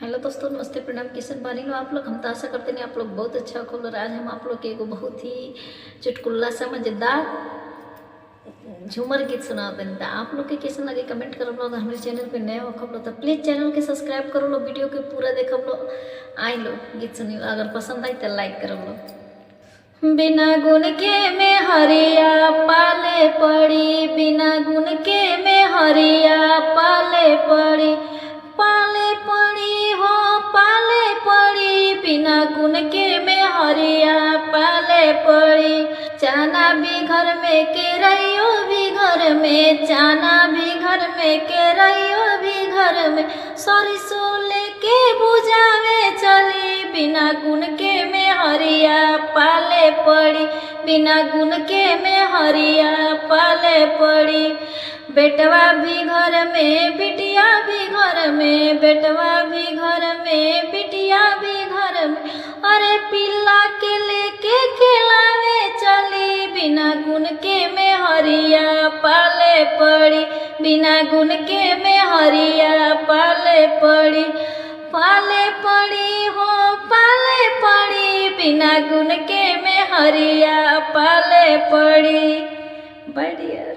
Hello दोस्तों, नमस्ते, प्रणाम। किशन बानी लो आप लोग। हम तो आशा करते नहीं आप लोग बहुत अच्छा खोल रहे। आज हम आप लोग के एगो बहुत ही चुटकुल्ला सा मजेदार झूमर गीत सुना दें। तो आप लोग के कैसे लगे कमेंट करो लोग। हमारे चैनल पे नए हो खब लो तो प्लीज़ चैनल के सब्सक्राइब करो लो, वीडियो के पूरा देखो लो, आई लो गीत सुनी लो। अगर पसंद आई तो लाइक करो लो। बिना गुण के में हरिया पाले पड़ी, बिना गुण के में हरिया पाले पड़ी, पाले पड़ी हो पाले पड़ी, बिना गुण के में हरिया पाले पड़ी। चाना भी घर में केरैयो भी घर में, चाना भी घर में केरैयो भी घर में, सरिसो लेके बुझावे चली, बिना गुण के में हरिया पाले पड़ी, बिना गुण के में हरिया पाले पड़ी। बेटवा भी घर में बिटिया भी घर में, बेटवा भी घर में बिटिया भी घर में, अरे पिल्ला के लेके खिलावे चली, बिना गुण के में हरिया पाले पड़ी, बिना गुण के में हरिया पाले पड़ी, पाले पड़ी हो पाले पड़ी, बिना गुण के में हरिया पाले पड़ी। बढ़िया।